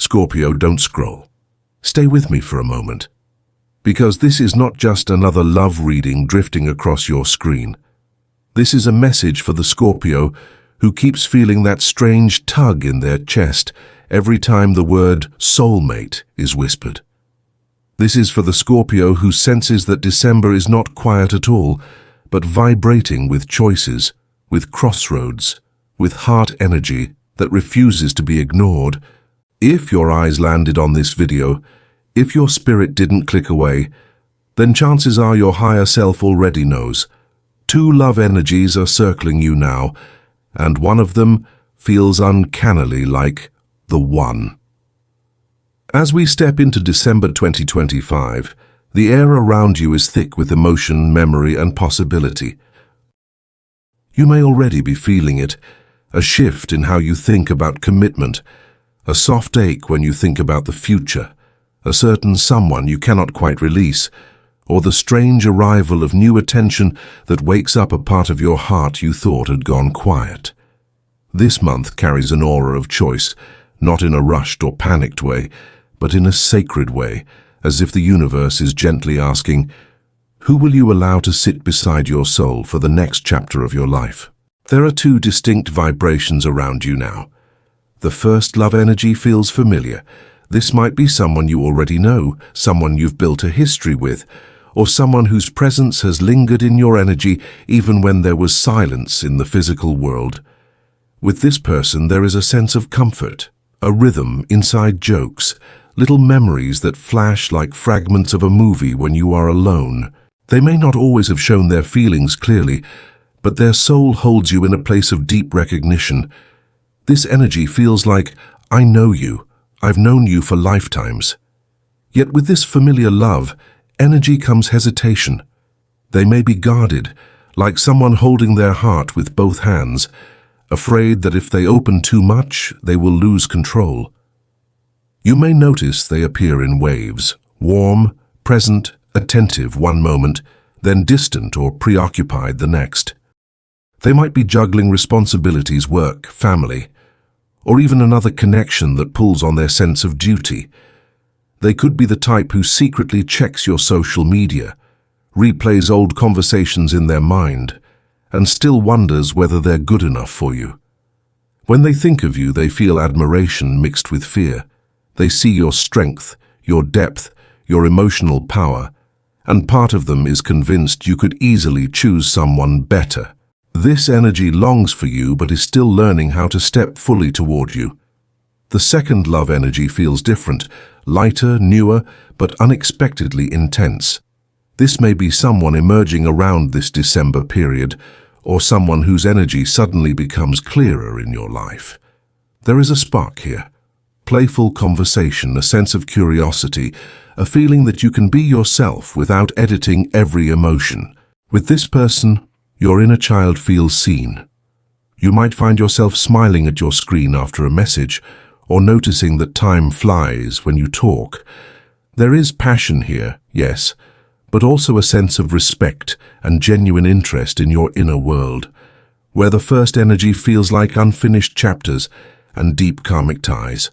Scorpio, don't scroll. Stay with me for a moment. Because this is not just another love reading drifting across your screen. This is a message for the Scorpio who keeps feeling that strange tug in their chest every time the word soulmate is whispered. This is for the Scorpio who senses that December is not quiet at all, but vibrating with choices, with crossroads, with heart energy that refuses to be ignored. If your eyes landed on this video, if your spirit didn't click away, then chances are your higher self already knows. Two love energies are circling you now, and one of them feels uncannily like the one. As we step into December 2025, the air around you is thick with emotion, memory, and possibility. You may already be feeling it, a shift in how you think about commitment, a soft ache when you think about the future, a certain someone you cannot quite release, or the strange arrival of new attention that wakes up a part of your heart you thought had gone quiet. This month carries an aura of choice, not in a rushed or panicked way, but in a sacred way, as if the universe is gently asking, who will you allow to sit beside your soul for the next chapter of your life? There are two distinct vibrations around you now. The first love energy feels familiar. This might be someone you already know, someone you've built a history with, or someone whose presence has lingered in your energy even when there was silence in the physical world. With this person, there is a sense of comfort, a rhythm, inside jokes, little memories that flash like fragments of a movie when you are alone. They may not always have shown their feelings clearly, but their soul holds you in a place of deep recognition. This energy feels like, I know you, I've known you for lifetimes. Yet with this familiar love, energy comes hesitation. They may be guarded, like someone holding their heart with both hands, afraid that if they open too much, they will lose control. You may notice they appear in waves, warm, present, attentive one moment, then distant or preoccupied the next. They might be juggling responsibilities, work, family, or even another connection that pulls on their sense of duty. They could be the type who secretly checks your social media, replays old conversations in their mind, and still wonders whether they're good enough for you. When they think of you, they feel admiration mixed with fear. They see your strength, your depth, your emotional power, and part of them is convinced you could easily choose someone better. This energy longs for you but is still learning how to step fully toward you. The second love energy feels different, lighter, newer, but unexpectedly intense. This may be someone emerging around this December period, or someone whose energy suddenly becomes clearer in your life. There is a spark here. Playful conversation, a sense of curiosity, a feeling that you can be yourself without editing every emotion. With this person, your inner child feels seen. You might find yourself smiling at your screen after a message, or noticing that time flies when you talk. There is passion here, yes, but also a sense of respect and genuine interest in your inner world, where the first energy feels like unfinished chapters and deep karmic ties.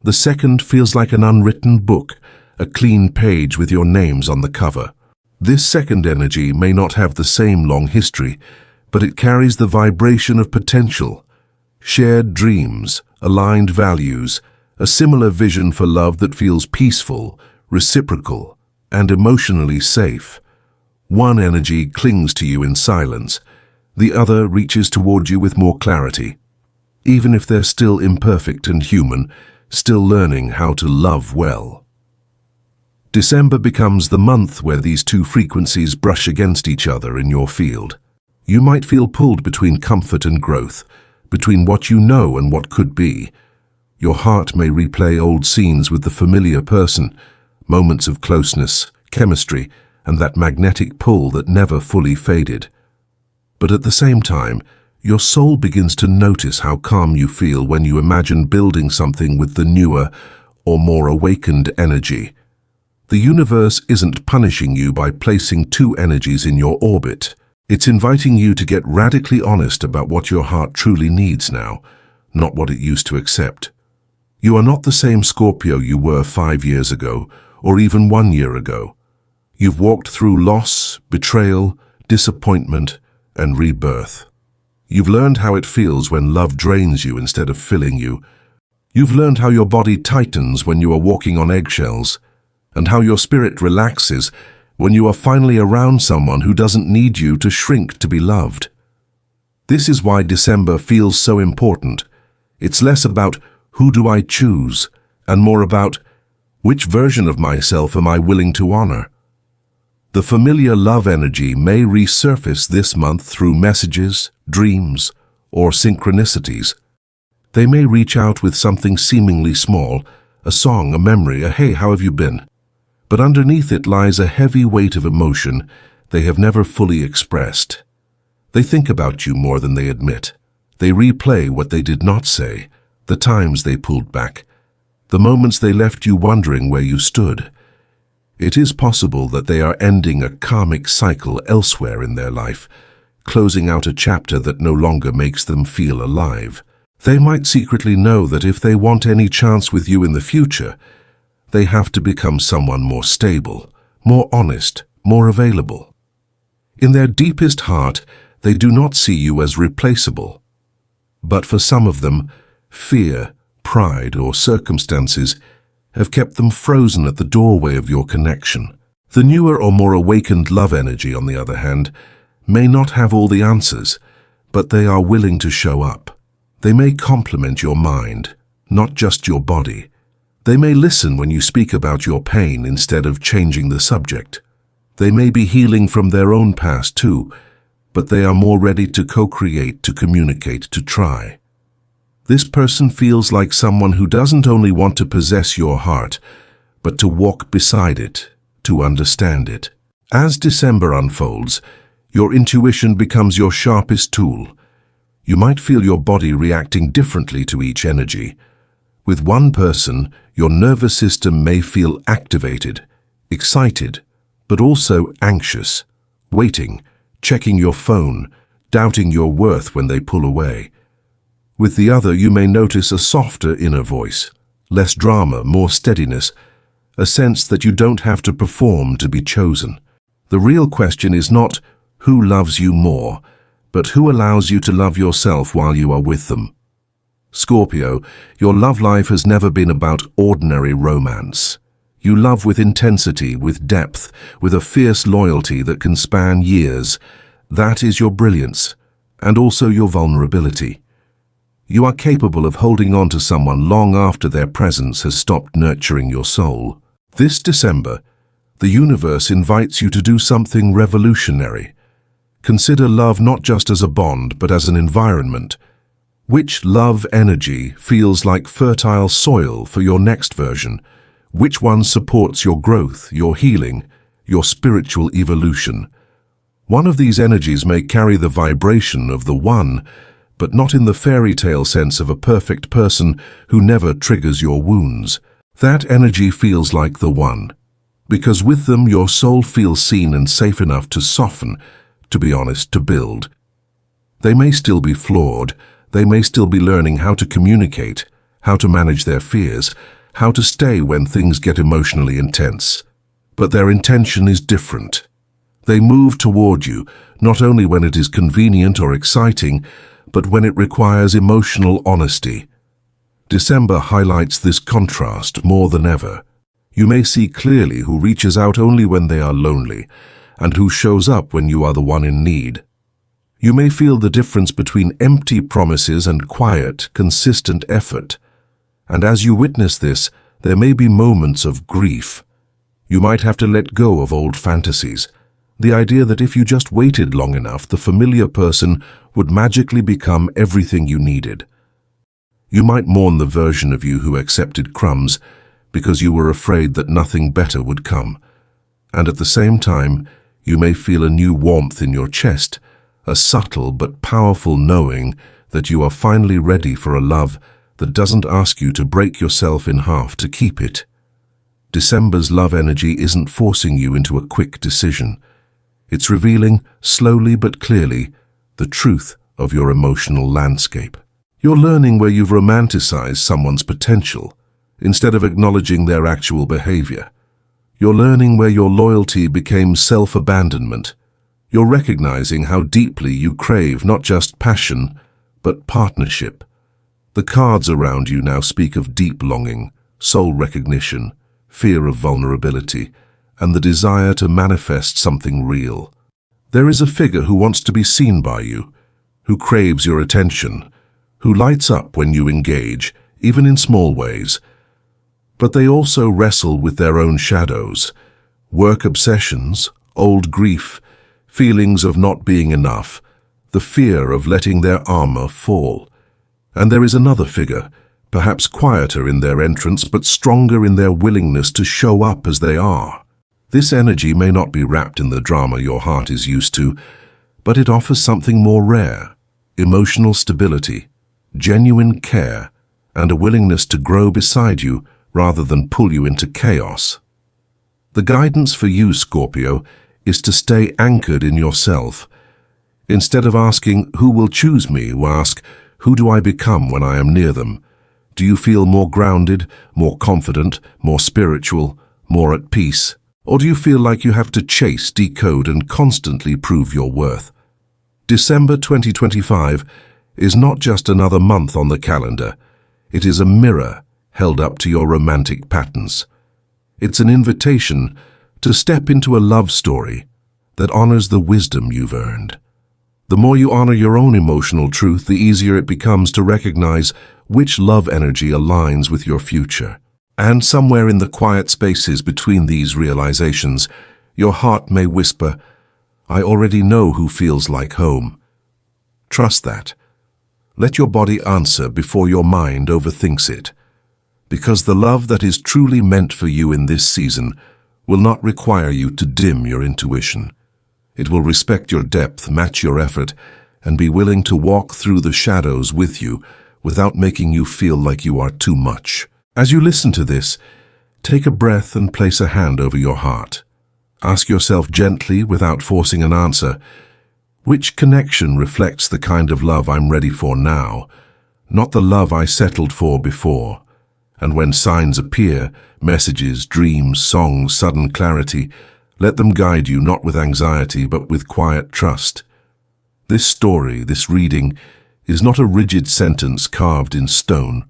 The second feels like an unwritten book, a clean page with your names on the cover. This second energy may not have the same long history, but it carries the vibration of potential, shared dreams, aligned values, a similar vision for love that feels peaceful, reciprocal, and emotionally safe. One energy clings to you in silence, the other reaches toward you with more clarity. Even if they're still imperfect and human, still learning how to love well. December becomes the month where these two frequencies brush against each other in your field. You might feel pulled between comfort and growth, between what you know and what could be. Your heart may replay old scenes with the familiar person, moments of closeness, chemistry, and that magnetic pull that never fully faded. But at the same time, your soul begins to notice how calm you feel when you imagine building something with the newer or more awakened energy. The universe isn't punishing you by placing two energies in your orbit. It's inviting you to get radically honest about what your heart truly needs now, not what it used to accept. You are not the same Scorpio you were 5 years ago, or even 1 year ago. You've walked through loss, betrayal, disappointment, and rebirth. You've learned how it feels when love drains you instead of filling you. You've learned how your body tightens when you are walking on eggshells, and how your spirit relaxes when you are finally around someone who doesn't need you to shrink to be loved. This is why December feels so important. It's less about who do I choose, and more about which version of myself am I willing to honor. The familiar love energy may resurface this month through messages, dreams, or synchronicities. They may reach out with something seemingly small, a song, a memory, a "Hey, how have you been?" But underneath it lies a heavy weight of emotion they have never fully expressed. They think about you more than they admit. They replay what they did not say, the times they pulled back, the moments they left you wondering where you stood. It is possible that they are ending a karmic cycle elsewhere in their life, closing out a chapter that no longer makes them feel alive. They might secretly know that if they want any chance with you in the future, they have to become someone more stable, more honest, more available. In their deepest heart, they do not see you as replaceable. But for some of them, fear, pride, or circumstances have kept them frozen at the doorway of your connection. The newer or more awakened love energy, on the other hand, may not have all the answers, but they are willing to show up. They may complement your mind, not just your body. They may listen when you speak about your pain instead of changing the subject. They may be healing from their own past too, but they are more ready to co-create, to communicate, to try. This person feels like someone who doesn't only want to possess your heart, but to walk beside it, to understand it. As December unfolds, your intuition becomes your sharpest tool. You might feel your body reacting differently to each energy. With one person, your nervous system may feel activated, excited, but also anxious, waiting, checking your phone, doubting your worth when they pull away. With the other, you may notice a softer inner voice, less drama, more steadiness, a sense that you don't have to perform to be chosen. The real question is not who loves you more, but who allows you to love yourself while you are with them. Scorpio, your love life has never been about ordinary romance. You love with intensity, with depth, with a fierce loyalty that can span years. That is your brilliance, and also your vulnerability. You are capable of holding on to someone long after their presence has stopped nurturing your soul. This December, the universe invites you to do something revolutionary. Consider love not just as a bond, but as an environment. Which love energy feels like fertile soil for your next version? Which one supports your growth, your healing, your spiritual evolution? One of these energies may carry the vibration of the one, but not in the fairy tale sense of a perfect person who never triggers your wounds. That energy feels like the one, because with them your soul feels seen and safe enough to soften, to be honest, to build. They may still be flawed, they may still be learning how to communicate, how to manage their fears, how to stay when things get emotionally intense. But their intention is different. They move toward you, not only when it is convenient or exciting, but when it requires emotional honesty. December highlights this contrast more than ever. You may see clearly who reaches out only when they are lonely, and who shows up when you are the one in need. You may feel the difference between empty promises and quiet, consistent effort. And as you witness this, there may be moments of grief. You might have to let go of old fantasies. The idea that if you just waited long enough, the familiar person would magically become everything you needed. You might mourn the version of you who accepted crumbs because you were afraid that nothing better would come. And at the same time, you may feel a new warmth in your chest, a subtle but powerful knowing that you are finally ready for a love that doesn't ask you to break yourself in half to keep it. December's love energy isn't forcing you into a quick decision. It's revealing, slowly but clearly, the truth of your emotional landscape. You're learning where you've romanticized someone's potential instead of acknowledging their actual behavior. You're learning where your loyalty became self-abandonment. You're recognizing how deeply you crave not just passion, but partnership. The cards around you now speak of deep longing, soul recognition, fear of vulnerability, and the desire to manifest something real. There is a figure who wants to be seen by you, who craves your attention, who lights up when you engage, even in small ways. But they also wrestle with their own shadows, work obsessions, old grief, feelings of not being enough, the fear of letting their armor fall. And there is another figure, perhaps quieter in their entrance but stronger in their willingness to show up as they are. This energy may not be wrapped in the drama your heart is used to, but it offers something more rare: emotional stability, genuine care, and a willingness to grow beside you rather than pull you into chaos. The guidance for you, Scorpio, is to stay anchored in yourself. Instead of asking, "Who will choose me?" ask, "Who do I become when I am near them?" Do you feel more grounded, more confident, more spiritual, more at peace? Or do you feel like you have to chase, decode, and constantly prove your worth? December 2025 is not just another month on the calendar. It is a mirror held up to your romantic patterns. It's an invitation to step into a love story that honors the wisdom you've earned. The more you honor your own emotional truth, the easier it becomes to recognize which love energy aligns with your future. And somewhere in the quiet spaces between these realizations, your heart may whisper, "I already know who feels like home." Trust that. Let your body answer before your mind overthinks it. Because the love that is truly meant for you in this season will not require you to dim your intuition. It will respect your depth, match your effort, and be willing to walk through the shadows with you without making you feel like you are too much. As you listen to this, take a breath and place a hand over your heart. Ask yourself gently, without forcing an answer, which connection reflects the kind of love I'm ready for now, not the love I settled for before? And when signs appear, messages, dreams, songs, sudden clarity, let them guide you not with anxiety but with quiet trust. This story, this reading, is not a rigid sentence carved in stone.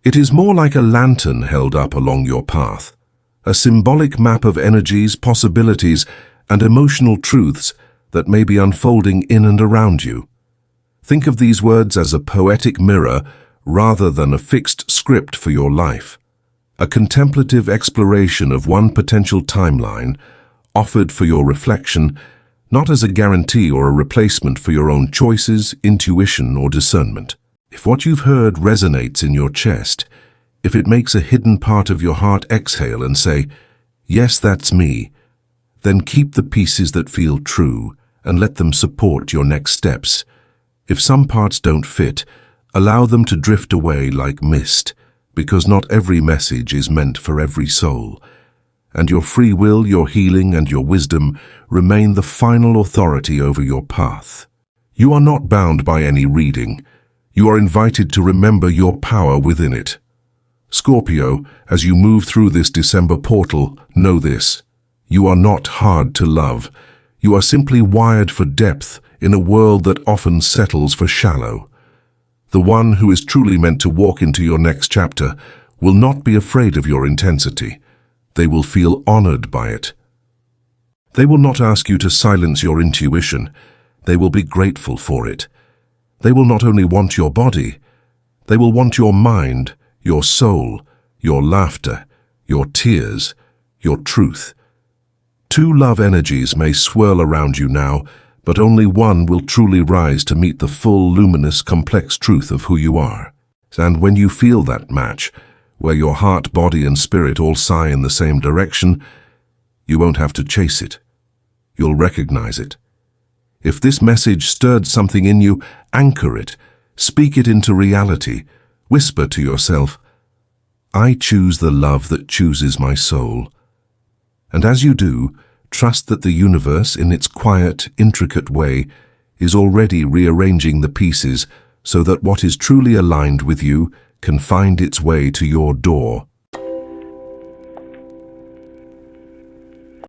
It is more like a lantern held up along your path, a symbolic map of energies, possibilities, and emotional truths that may be unfolding in and around you. Think of these words as a poetic mirror rather than a fixed script for your life, a contemplative exploration of one potential timeline offered for your reflection, not as a guarantee or a replacement for your own choices, intuition, or discernment. If what you've heard resonates in your chest, if it makes a hidden part of your heart exhale and say, "Yes, that's me," then keep the pieces that feel true and let them support your next steps. If some parts don't fit, allow them to drift away like mist, because not every message is meant for every soul. And your free will, your healing, and your wisdom remain the final authority over your path. You are not bound by any reading. You are invited to remember your power within it. Scorpio, as you move through this December portal, know this: you are not hard to love. You are simply wired for depth in a world that often settles for shallow. The one who is truly meant to walk into your next chapter will not be afraid of your intensity. They will feel honored by it. They will not ask you to silence your intuition. They will be grateful for it. They will not only want your body, they will want your mind, your soul, your laughter, your tears, your truth. Two love energies may swirl around you now, but only one will truly rise to meet the full, luminous, complex truth of who you are. And when you feel that match, where your heart, body, and spirit all sigh in the same direction, you won't have to chase it. You'll recognize it. If this message stirred something in you, anchor it, speak it into reality, whisper to yourself, "I choose the love that chooses my soul." And as you do, trust that the universe, in its quiet, intricate way, is already rearranging the pieces so that what is truly aligned with you can find its way to your door.